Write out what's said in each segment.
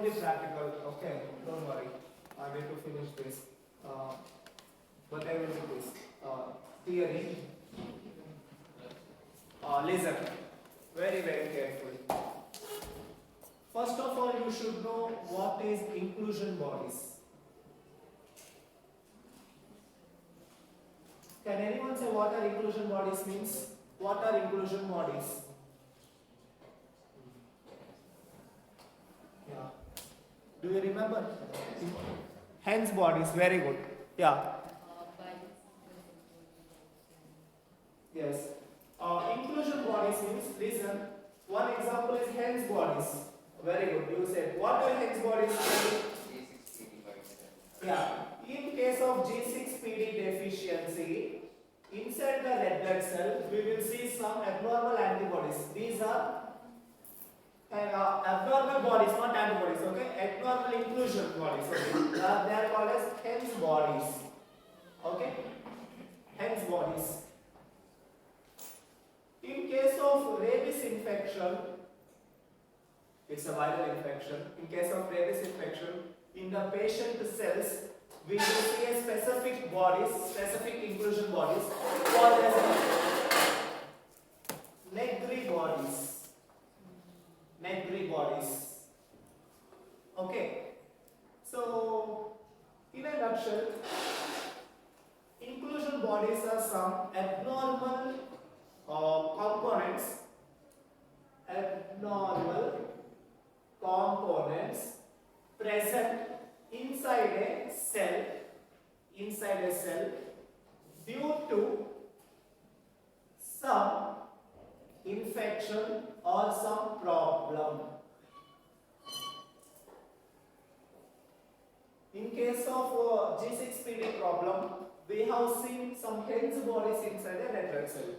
won't be practical. Okay, don't worry. I need to finish this. But I will do this. Theory. Listen. Very, very carefully. First of all, you should know what is inclusion bodies. Can anyone say what are inclusion bodies means? What are inclusion bodies? Yeah. Do you remember? Hence bodies, very good. Yeah. Yes. Inclusion bodies means, listen, one example is hens bodies. Very good. You said, what are hens bodies? Yeah. In case of G6PD deficiency, inside the red blood cell, we will see some abnormal antibodies. These are abnormal bodies, not antibodies, okay? Abnormal inclusion bodies, okay? They are called as hens bodies, okay? Hens bodies. In case of rabies infection, it's a viral infection. In case of rabies infection, in the patient cells, we will see a specific bodies, specific inclusion bodies called as Negri bodies. Negri bodies. Okay. So, in a nutshell, inclusion bodies are some abnormal components present inside a cell due to some infection or some problem. In case of G6PD problem, we have seen some hens bodies inside a red blood cell.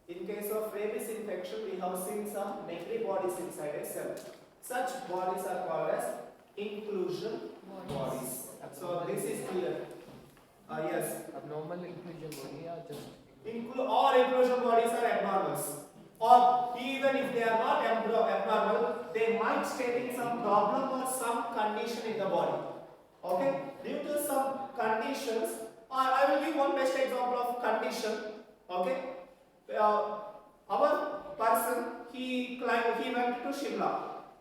In case of rabies infection, we have seen some Negri bodies inside a cell. Such bodies are called as inclusion bodies. So this is clear. Yes. Abnormal inclusion body or just all inclusion bodies are abnormals. Or even if they are not abnormal, they might state in some problem or some condition in the body. Okay? Due to some conditions, I will give one best example of condition. Okay? Our person, he went to Shimla.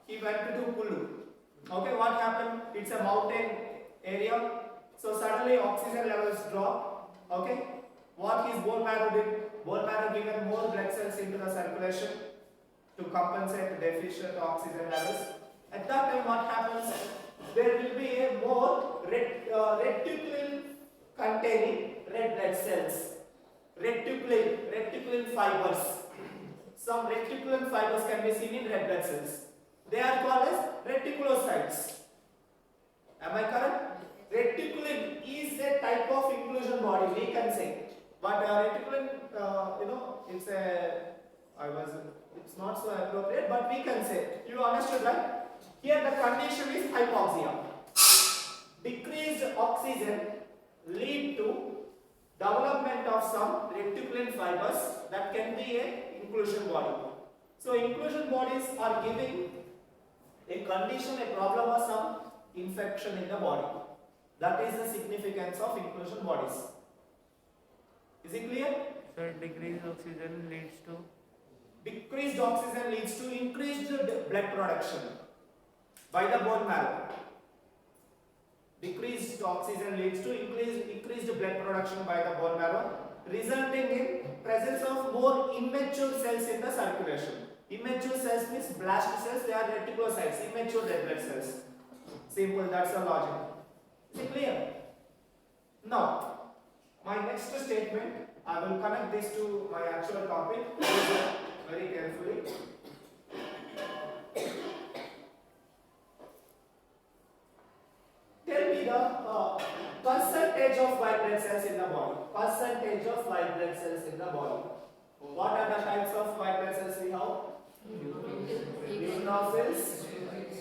He went to Kulu. Okay, what happened? It's a mountain area. So suddenly oxygen levels drop. Okay, what his bone marrow did? Bone marrow given more blood cells into the circulation to compensate deficient oxygen levels. At that time, what happens? There will be a more reticulin containing red blood cells. Reticulin fibers. Some reticulin fibers can be seen in red blood cells. They are called as reticulocytes. Am I correct? Reticulin is a type of inclusion body, we can say. But reticulin, it's not so appropriate, but we can say. You understood, right? Here the condition is hypoxia. Decreased oxygen lead to development of some reticulin fibers that can be an inclusion body. So inclusion bodies are giving a condition, a problem or some infection in the body. That is the significance of inclusion bodies. Is it clear? Sir, decreased oxygen leads to? Decreased oxygen leads to increased blood production by the bone marrow. Decreased oxygen leads to increased blood production by the bone marrow, resulting in presence of more immature cells in the circulation. Immature cells means blast cells, they are reticulocytes, immature red blood cells. Simple, that's the logic. Is it clear? Now, my next statement, I will connect this to my actual topic. Listen very carefully. Tell me the percentage of white blood cells in the body. Percentage of white blood cells in the body. What are the types of white blood cells we have? Neutrophils,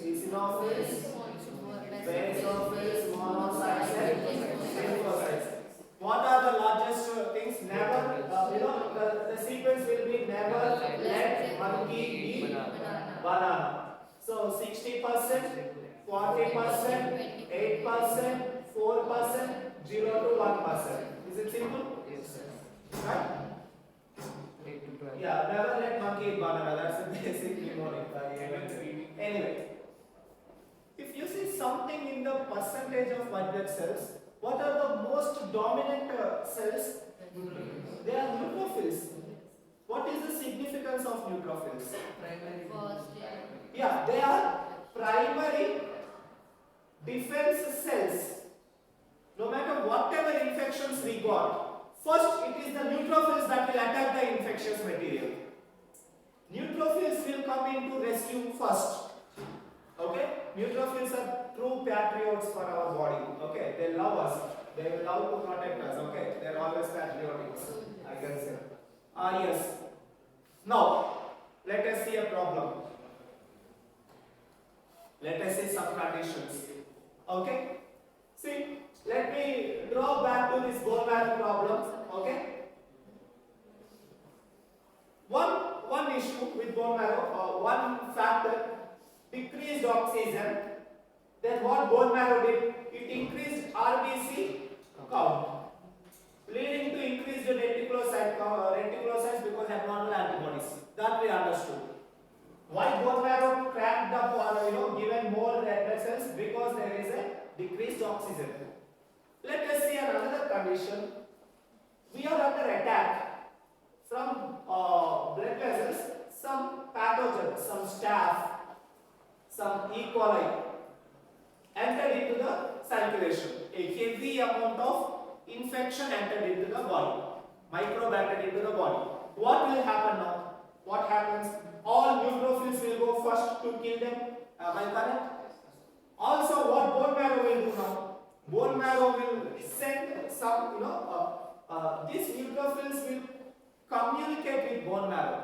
eosinophils, basophils, monocytes, and lymphocytes. What are the largest things? Never, the sequence will be never let monkey eat banana. So 60%, 40%, 8%, 4%, 0 to 1%. Is it simple? Yes, sir. Right? 8 to 12. Yeah, never let monkey eat banana. That's a basic mnemonic. Anyway, if you see something in the percentage of white blood cells, what are the most dominant cells? They are neutrophils. What is the significance of neutrophils? Primary. Yeah, they are primary defense cells. No matter whatever infections we got, first it is the neutrophils that will attack the infectious material. Neutrophils will come in to rescue first. Okay? Neutrophils are true patriots for our body. Okay? They love us. They will love to protect us. Okay? They are always patriotic. I can say. Yes. Now, let us see a problem. Let us see some conditions. Okay? See, let me draw back to this bone marrow problem. Okay? One issue with bone marrow, one factor, decreased oxygen. Then what bone marrow did? It increased RBC count, leading to increased reticulocytes because abnormal antibodies. That we understood. Why bone marrow cracked up or given more red blood cells? Because there is a decreased oxygen. Let us see another condition. We are under attack from blood vessels, some pathogens, some staph, some E. coli entered into the circulation. A heavy amount of infection entered into the body, microbe entered into the body. What will happen now? What happens? All neutrophils will go first to kill them. Am I correct? Also, what bone marrow will do now? Bone marrow will send some, these neutrophils will communicate with bone marrow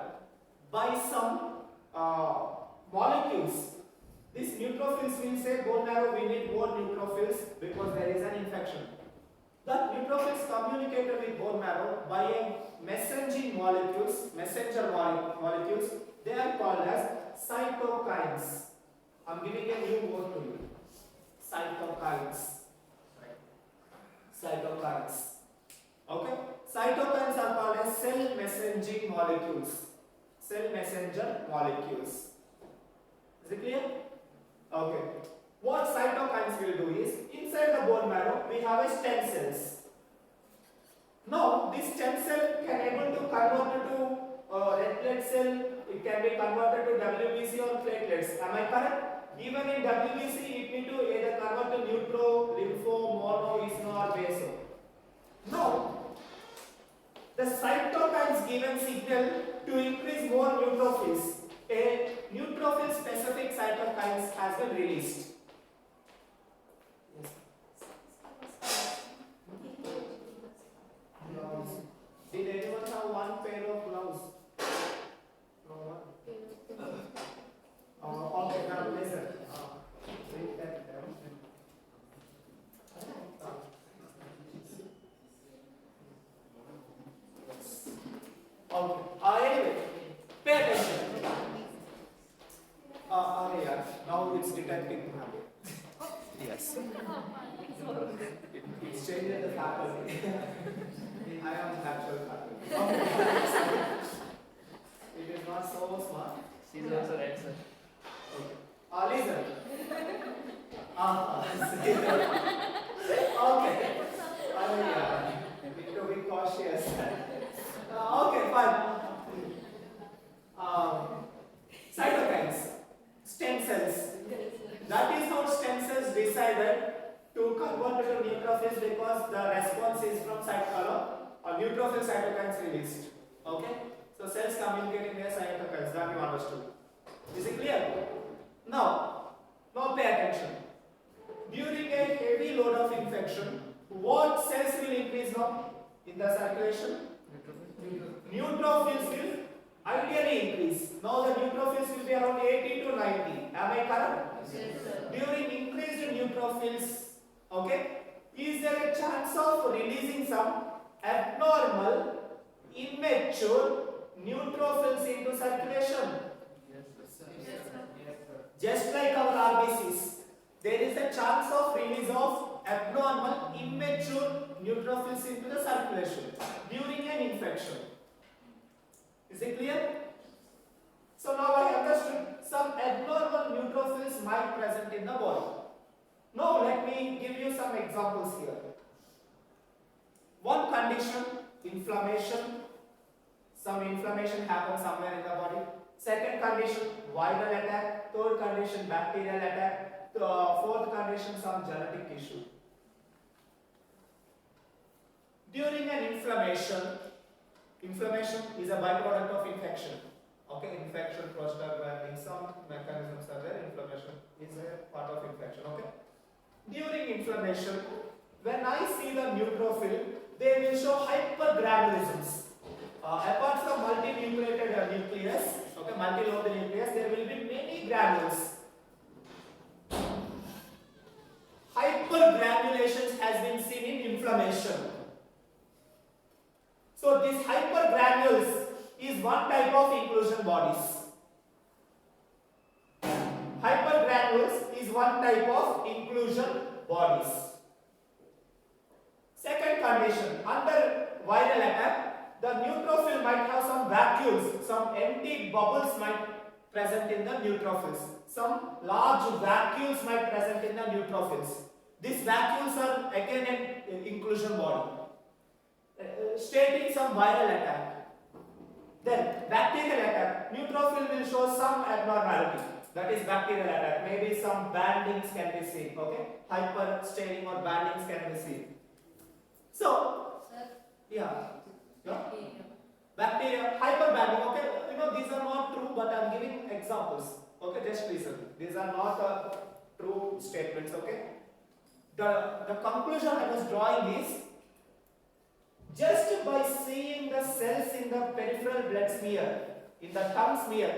by some molecules. These neutrophils will say, bone marrow, we need more neutrophils because there is an infection. The neutrophils communicated with bone marrow by a messenger molecules. They are called as cytokines. I am giving a new word to you. Cytokines. Okay? Cytokines are called as cell messenger molecules. Is it clear? Okay. What cytokines will do is, inside the bone marrow, we have a stem cells. Now, this stem cell can able to convert to red blood cell. It can be converted to WBC or platelets. Am I correct? Even in WBC, it need to either convert to neutro, lympho, mono, isno, or baso. Now, the cytokines given signal to increase more neutrophils. A neutrophil specific cytokines has been released. Gloves. Did anyone have one pair of gloves? No one? Okay, now listen. Bring that down. Okay. Anyway, pay attention. Yeah. Now it's detecting. Yes. It's changing the faculty. I am natural faculty. Okay. It is not so smart. She's also right, sir. Okay. Listen. Okay. Yeah. Need to be cautious. Okay, fine. Cytokines, stem cells. That is how stem cells decided to convert to neutrophils because the response is from neutrophil cytokines released. Okay? So cells communicating their cytokines, that you understood. Is it clear? Now pay attention. During a heavy load of infection, what cells will increase now in the circulation? Neutrophils will ideally increase. Now the neutrophils will be around 80 to 90. Am I correct? Yes, sir. During increased neutrophils, okay, is there a chance of releasing some abnormal, immature neutrophils into circulation? Yes, sir. Yes, sir. Yes, sir. Just like our RBCs. a chance of release of abnormal immature neutrophils into the circulation during an infection. Is it clear? So now I understood some abnormal neutrophils might present in the body. Now let me give you some examples here. One condition, inflammation. Some inflammation happens somewhere in the body. Second condition, viral attack. Third condition, bacterial attack. Fourth condition, some genetic issue. During an inflammation is a byproduct of infection. Okay, infection, prostaglandin, some mechanisms are there. Inflammation is a part of infection. Okay. During inflammation, when I see the neutrophil, they will show hypergranulisms. Apart from multinucleated nucleus, okay, multilobed nucleus, there will be many granules. Hypergranulations has been seen in inflammation. So these hypergranules is one type of inclusion bodies. Hypergranules is one type of inclusion bodies. Second condition, under viral attack, the neutrophil might have some vacuoles, some empty bubbles might present in the neutrophils. Some large vacuoles might present in the neutrophils. These vacuoles are again an inclusion body. Stating some viral attack. Then bacterial attack. Neutrophil will show some abnormality. That is bacterial attack. Maybe some bandings can be seen. Okay, hyperstaining or bandings can be seen. So, yeah. Bacteria, hyperbanding. Okay, these are not true, but I am giving examples. Okay, just listen. These are not true statements. Okay. The conclusion I was drawing is, just by seeing the cells in the peripheral blood smear, in the tongue smear,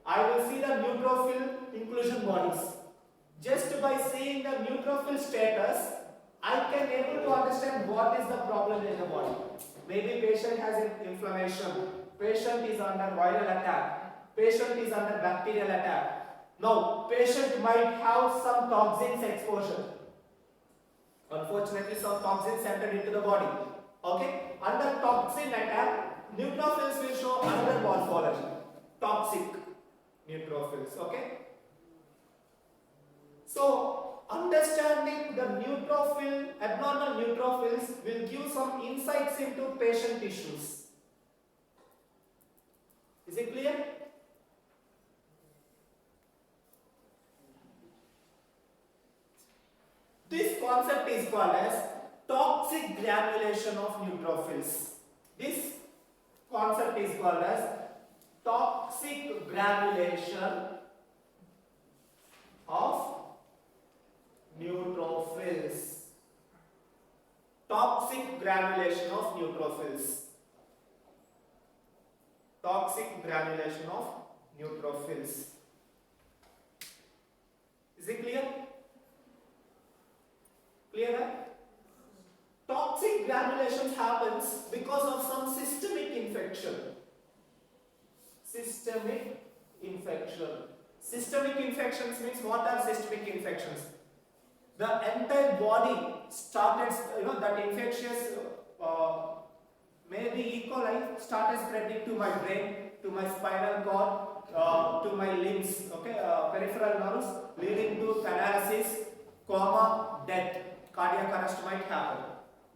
I will see the neutrophil inclusion bodies. Just by seeing the neutrophil status, I can able to understand what is the problem in the body. Maybe patient has an inflammation, patient is under viral attack, patient is under bacterial attack. Now, patient might have some toxins exposure. Unfortunately, some toxins entered into the body. Okay, under toxin attack, neutrophils will show another morphology, toxic neutrophils. Okay, so understanding the neutrophil, abnormal neutrophils will give some insights into patient issues. Is it clear? This concept is called as toxic granulation of neutrophils. This concept is called as toxic granulation of neutrophils. Toxic granulation of neutrophils. Toxic granulation of neutrophils. Is it clear? Clear, right? Toxic granulations happens because of some systemic infection. Systemic infection. Systemic infections means, what are systemic infections? The entire body started, that infectious, maybe E. coli started spreading to my brain, to my spinal cord, to my limbs, okay, peripheral nerves, leading to paralysis, coma, death. Cardiac arrest might happen.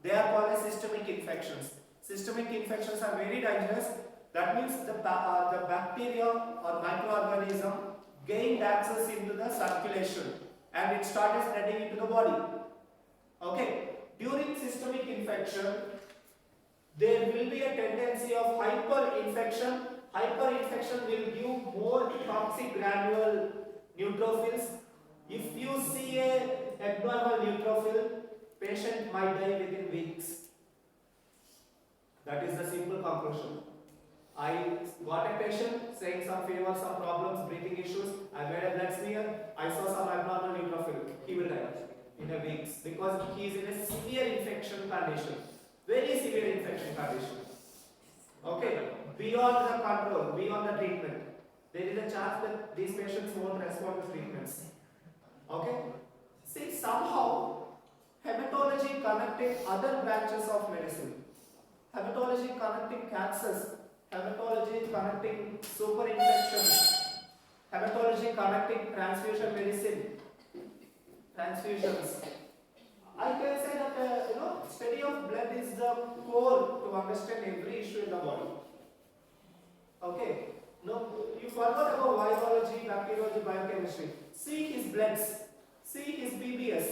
They are called as systemic infections. Systemic infections are very dangerous. That means the bacteria or microorganism gained access into the circulation and it started spreading into the body. Okay. During systemic infection, there will be a tendency of hyperinfection. Hyperinfection will give more toxic granule neutrophils. If you see a abnormal neutrophil, patient might die within weeks. That is the simple conclusion. I got a patient saying some fever, some problems, breathing issues. I made a blood smear. I saw some abnormal neutrophil. He will die in a week because he is in a severe infection condition. Very severe infection condition. Okay, beyond the control, beyond the treatment. There is a chance that these patients won't respond to treatments. Okay. See, connecting other branches of medicine. Hematology connecting cancers. Hematology connecting superinfections. Hematology connecting transfusion medicine. Transfusions. I can say that study of blood is the core to understand every issue in the body. Okay. No, you forgot about virology, bacteriology, biochemistry. See his bloods. See his BBS.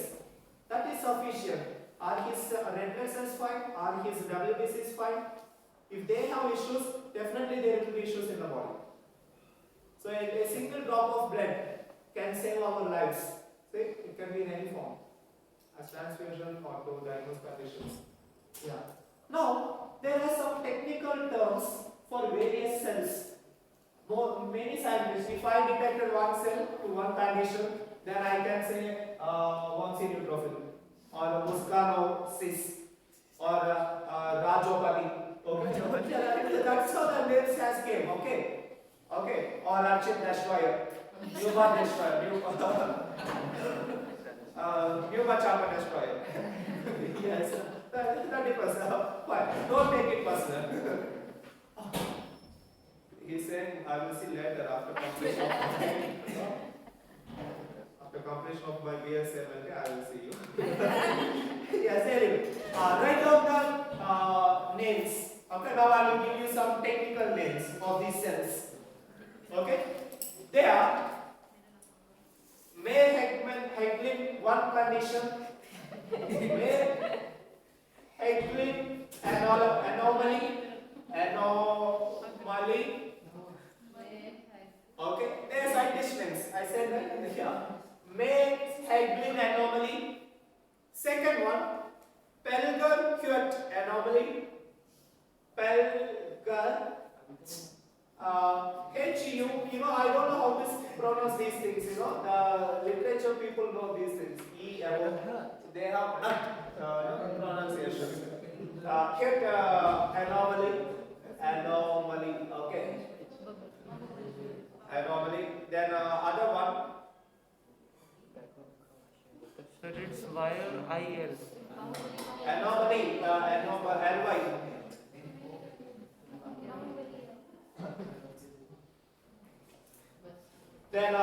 That is sufficient. Are his red blood cells fine? Are his WBCs fine? If they have issues, definitely there will be issues in the body. So a single drop of blood can save our lives. See, it can be in any form, as transfusion or to diagnose conditions. Yeah. Now there are some technical terms for various cells. Many scientists, if I detected one cell to one condition, then I can say Vamsi neutrophil, or Muscanosis, or Rajopati. Okay, that's how the names has came. Okay, okay, or Archit Destroyer, Numa Destroyer, Numa Chapa Destroyer. Yes, 30%. Fine, don't take it personal. He's saying, I will see later after completion of my BS7, I will see you. Yes, anyway. Write down the names. Okay, now I will give you some technical names of these cells. Okay? They are May-Heglin one condition, May-Heglin anomaly. Okay, there are scientist names. I said that. Yeah. May-Heglin anomaly. Second one, Pelger-Huet anomaly. Pelger. HU. I don't know how to pronounce these things. The literature people know these things. They have pronunciations. Huet anomaly. Okay. Anomaly. Then other one. Sir, it's Y or IL? Anomaly. LY. Then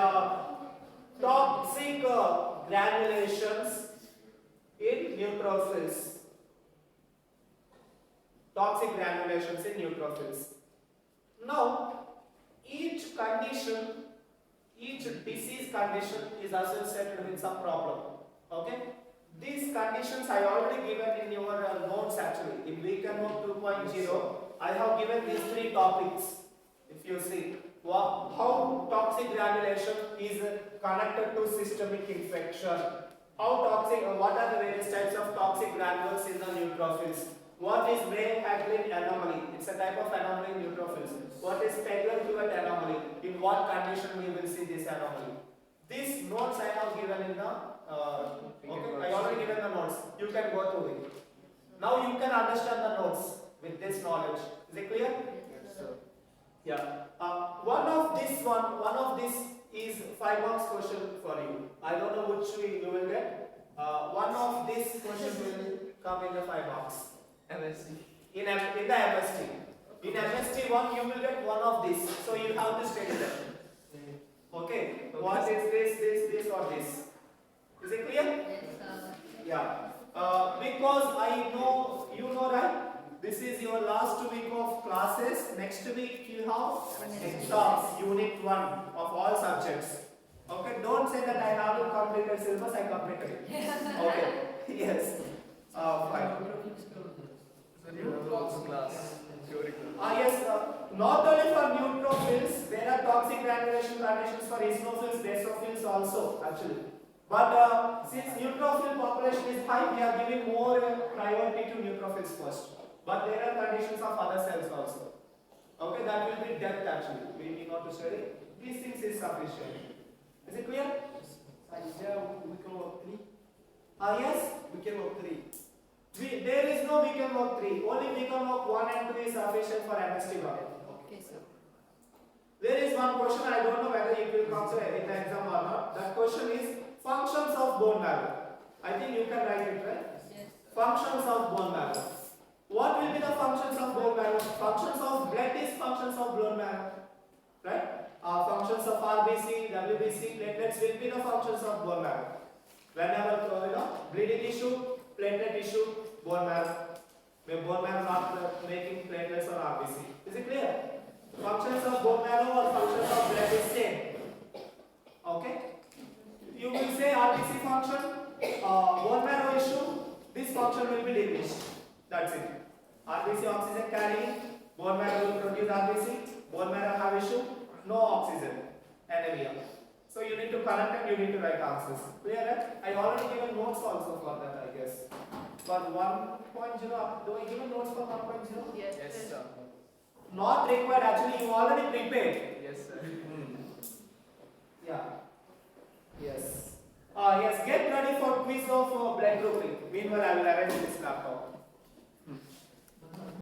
toxic granulations in neutrophils. Toxic granulations in neutrophils. Now, each condition, each disease condition is associated with some problem. Okay? These conditions I already given in your notes actually. In weekend note 2.0, I have given these three topics. If you see, how toxic granulation is connected to systemic infection. What are the various types of toxic granules in the neutrophils? What is May-Heglin anomaly? It's a type of anomaly in neutrophils. What is Pelger-Huet anomaly? In what condition we will see this anomaly? These notes I have given in the okay, I already given the notes. You can go through it. Now you can understand the notes with this knowledge. Is it clear? Yes, sir. Yeah. One of this is 5 marks question for you. I don't know which you will get. One of these questions will come in the 5 marks. MSc. In the MST. In MST 1 you will get one of these. So you have to study that. Okay. What is this or this? Is it clear? Yes, sir. Yeah. Because I know, right? This is your last week of classes. Next week you have exams, unit 1 of all subjects. Okay, don't say that I haven't completed syllabus, I completed it. Okay, yes. Fine. Yes, not only for neutrophils, there are toxic granulation conditions for eosinophils, basophils also, actually. But since neutrophil population is high, we are giving more priority to neutrophils first. But there are conditions of other cells also. Okay, that will be death actually. We need not to study. These things is sufficient. Is it clear? We can work 3. Yes? We can work 3. There is no we can work 3. Only we can work 1 and 2 is sufficient for MST work. Okay, sir. There is one question, I don't know whether it will come in the exam or not. That question is functions of bone marrow. I think you can write it, right? Yes, sir. Functions of bone marrow. What will be the functions of bone marrow? Functions of blood is functions of bone marrow, right? Functions of RBC, WBC, platelets will be the functions of bone marrow. Whenever bleeding issue, platelet issue, bone marrow. Bone marrow not making platelets or RBC. Is it clear? Functions of bone marrow or functions of blood is same. Okay? You will say RBC function, bone marrow issue, this function will be diminished. That's it. RBC oxygen carrying, bone marrow will produce RBC, bone marrow have issue, no oxygen, anemia. So you need to connect and you need to write answers. Clear, right? I already given notes also for that, I guess. For 1.0, do I give notes for 1.0? Yes, sir. Not required, actually you already prepared. Yes, sir. Yeah. Yes. Yes, get ready for quiz of blood grouping. Meanwhile, I will arrange this laptop.